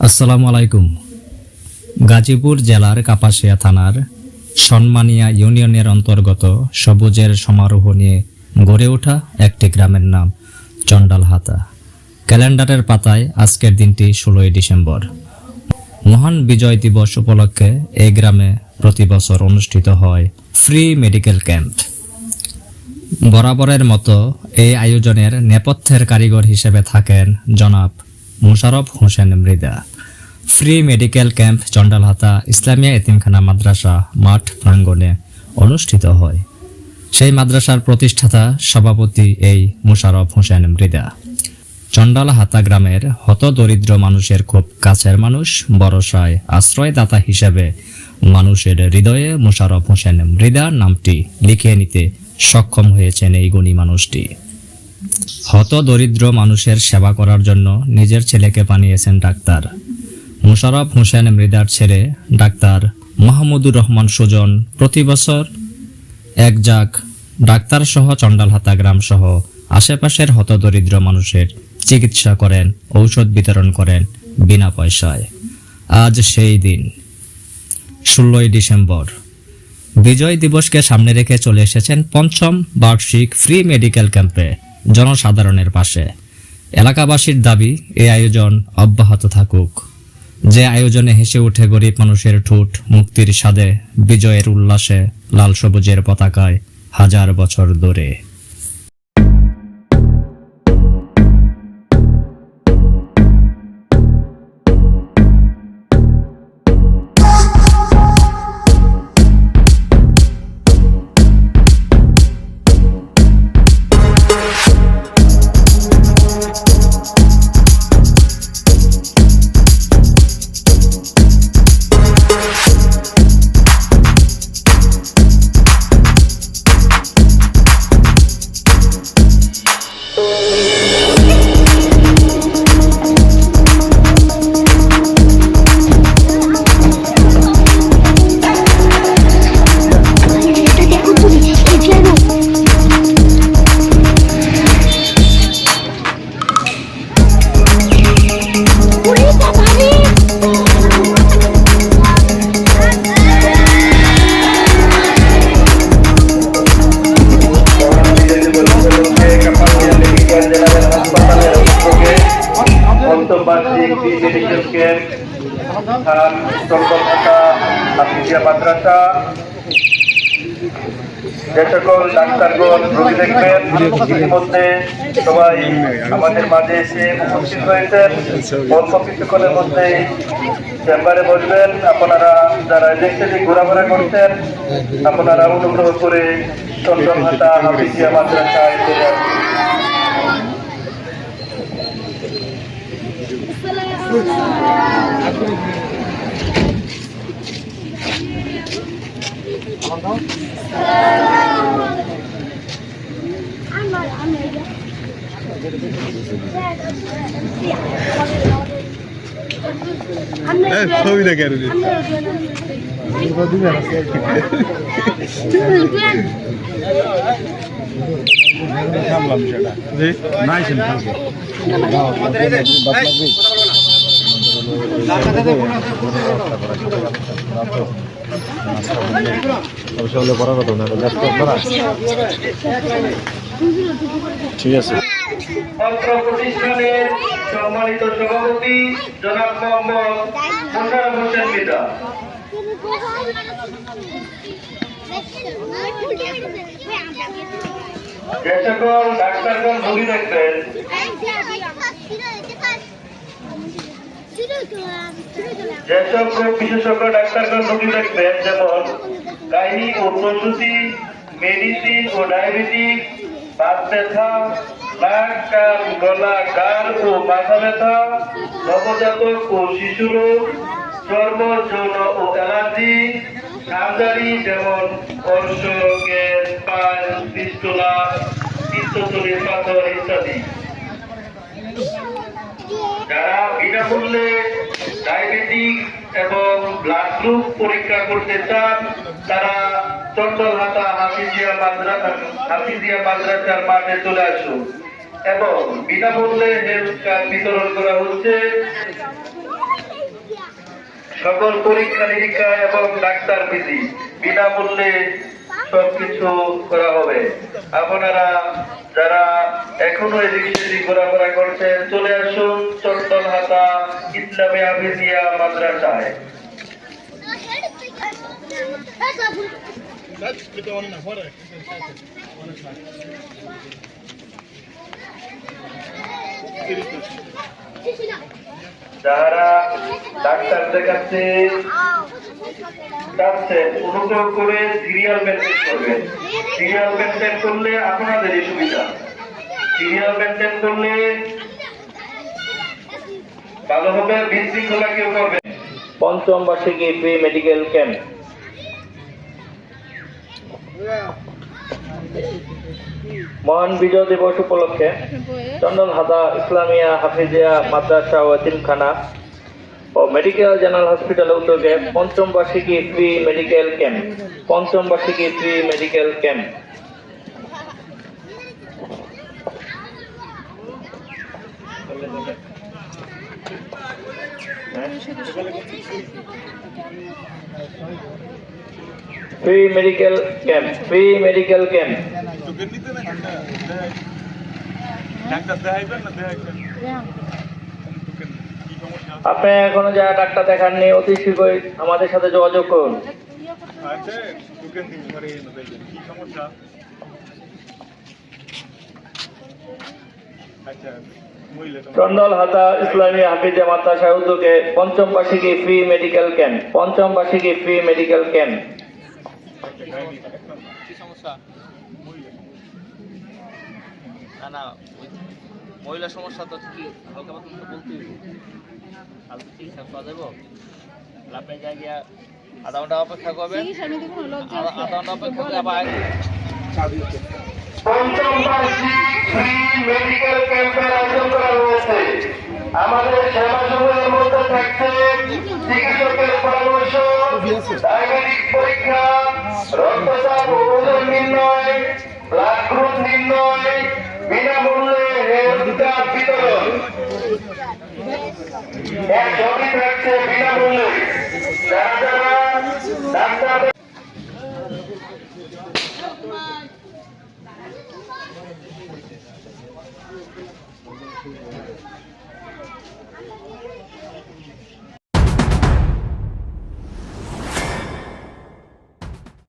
আসসালামু আলাইকুম। গাজীপুর জেলার কাপাসিয়া থানার সনমানিয়া ইউনিয়নের অন্তর্গত সবুজের সমারোহ নিয়ে গড়ে ওঠা একটি গ্রামের নাম চণ্ডালহাতা। ক্যালেন্ডারের পাতায় আজকের দিনটি 16 ডিসেম্বর। মহান বিজয় দিবস উপলক্ষে এই গ্রামে প্রতি বছর অনুষ্ঠিত হয় ফ্রি মেডিকেল ক্যাম্প। বরাবরের মতো এই আয়োজনের নেপথ্যের কারিগর হিসেবে থাকেন জনাব Mosharraf Hossain Mridha. Free medical camp Chandalhata Islamia এতিমখানা মাদ্রাসা মাঠ প্রাঙ্গণে অনুষ্ঠিত হয়। সেই মাদ্রাসার প্রতিষ্ঠাতা সভাপতি এই মোশাররফ হোসেন মৃধা। চণ্ডালহাতা গ্রামের হতদরিদ্র মানুষের খুব কাছের মানুষ, ভরসায় আশ্রয়দাতা হিসেবে মানুষের হৃদয়ে মোশাররফ হোসেন মৃধা নামটি লিখিয়ে নিতে সক্ষম হয়েছেন এই গুণী মানুষটি। হতদরিদ্র মানুষের সেবা করার জন্য নিজের ছেলেকে বানিয়েছেন ডাক্তার। মোশাররফ হোসেন মৃধার ছেলে ডাক্তার মাহমুদুর রহমান সুজন প্রতি বছর এক জাগ ডাক্তার সহ চণ্ডালহাতা গ্রাম সহ আশেপাশের হতদরিদ্র মানুষের চিকিৎসা করেন, ঔষধ বিতরণ করেন বিনা পয়সায়। আজ সেই দিন 16 ডিসেম্বর। বিজয় দিবসকে সামনে রেখে চলে এসেছেন পঞ্চম বার্ষিক ফ্রি মেডিকেল ক্যাম্পে জনসাধারণের পাশে। এলাকাবাসীর দাবি এই আয়োজন অব্যাহত থাকুক। যে আয়োজনে হেসে ওঠে গরিব মানুষের ঠোঁট, মুক্তির স্বাদে, বিজয়ের উল্লাসে লাল সবুজের পতাকায় হাজার বছর ধরে। মাদ্রাসা যে সকল ডাক্তারগণ রোগী দেখবেন, ইতিমধ্যে সবাই আমাদের মাঝে এসে উপস্থিত হয়েছেন। অল্প কিছুক্ষণের মধ্যে চেম্বারে বসবেন। আপনারা যারা দেখতে ঘোরাফেরা করছেন, আপনারা অনুগ্রহ করে চণ্ডালহাতা হাফিজিয়া মাদ্রাসায় চলে আসবেন। ছবি দেখে ঠিক আছে। অত্র প্রতিষ্ঠানের সম্মানিত সভাপতি জনাব মোহাম্মদ মোশাররফ হোসেন মৃধা। যে সকল ডাক্তারগণ রোগী দেখবেন, যেসব রোগ বিশেষজ্ঞ ডাক্তারগণ রোগী দেখবেন, যেমন গাইনি ও প্রসূতি, মেডিসিন ও ডায়াবেটিস, বাত ব্যথা, নাক, কান, গলা, গাল ও মাথা ব্যথা, নবজাতক ও শিশু রোগ, চর্ম, যৌন ও অ্যালার্জি, সার্জারি যেমন অর্শ, গ্যাস, পাইল, ফিস্টুলা, পিত্তথলির পাথর ইত্যাদি। যারা বিনামূল্যে ডায়াবেটিক এবং ব্লাড গ্রুপ পরীক্ষা করতে চান, তারা চণ্ডালহাতা হাফিজিয়া মাদ্রাসার মাঠে চলে আসুন। এবং বিনামূল্যে হেলথ কার্ড বিতরণ করা হচ্ছে। সকল পরীক্ষা নিরীক্ষা এবং ডাক্তার বিধি বিনামূল্যে সবকিছু করা হবে। আপনারা যারা এখনো এদিক সেদিক ঘোরাফেরা করছেন চলে আসুন চন্দনহাতা ইসলামী হাফিজিয়া মাদ্রাসায়। যারা ডাক্তার দেখাচ্ছে যাচ্ছেন অনুগ্রহ করে সিরিয়াল মেনটেন করবেন। সিরিয়াল মেনটেন করলে আপনাদেরই সুবিধা। সিরিয়াল মেনটেন করলে ভালোভাবে বিশৃঙ্খলা কেউ করবে। পঞ্চম বার্ষিকী ফ্রি মেডিকেল ক্যাম্প মহান বিজয় দিবস উপলক্ষে চন্দনহাতা ইসলামিয়া হাফিজিয়া মাদ্রাসা ও এতিমখানা ও মেডিকেল জেনারেল হসপিটালের উদ্যোগে পঞ্চম বার্ষিকী ফ্রি মেডিকেল ক্যাম্প। পঞ্চম বার্ষিকী free medical camp free medical camp free medical camp আপনি এখনো যারা ডাক্তার দেখাননি অতি শীঘ্রই আমাদের সাথে যোগাযোগ করুন। চন্দনহাতা ইসলামী হাফিজিয়া মাদ্রাসার উদ্যোগে পঞ্চম বার্ষিকী ফ্রি মেডিকেল ক্যাম্প। পঞ্চম বার্ষিকী ফ্রি মেডিকেল ক্যাম্প মহিলা সমস্যা তো কি হালকা পাতলা তো বলতেই হালকা চিকিৎসা পাওয়া যাবো। আপনি যাই গিয়া আধা ঘন্টা অপেক্ষা করবেন, আধা ঘন্টা অপেক্ষা করে আবার পঞ্চম বার্ষিক ফ্রি মেডিকেল ক্যাম্পের আয়োজন করা হয়েছে। আমাদের সেবা সময়ের মধ্যে থাকছে চিকিৎসকের পরামর্শ, ডায়াবেটিক পরীক্ষা, রক্তচাপ ও ওজন নির্ণয়, ব্লাড গ্রুপ নির্ণয়, বিনামূল্যে হেলথ কার্ড বিতরণ। সবই থাকছে বিনামূল্যে। যারা যারা ডাক্তার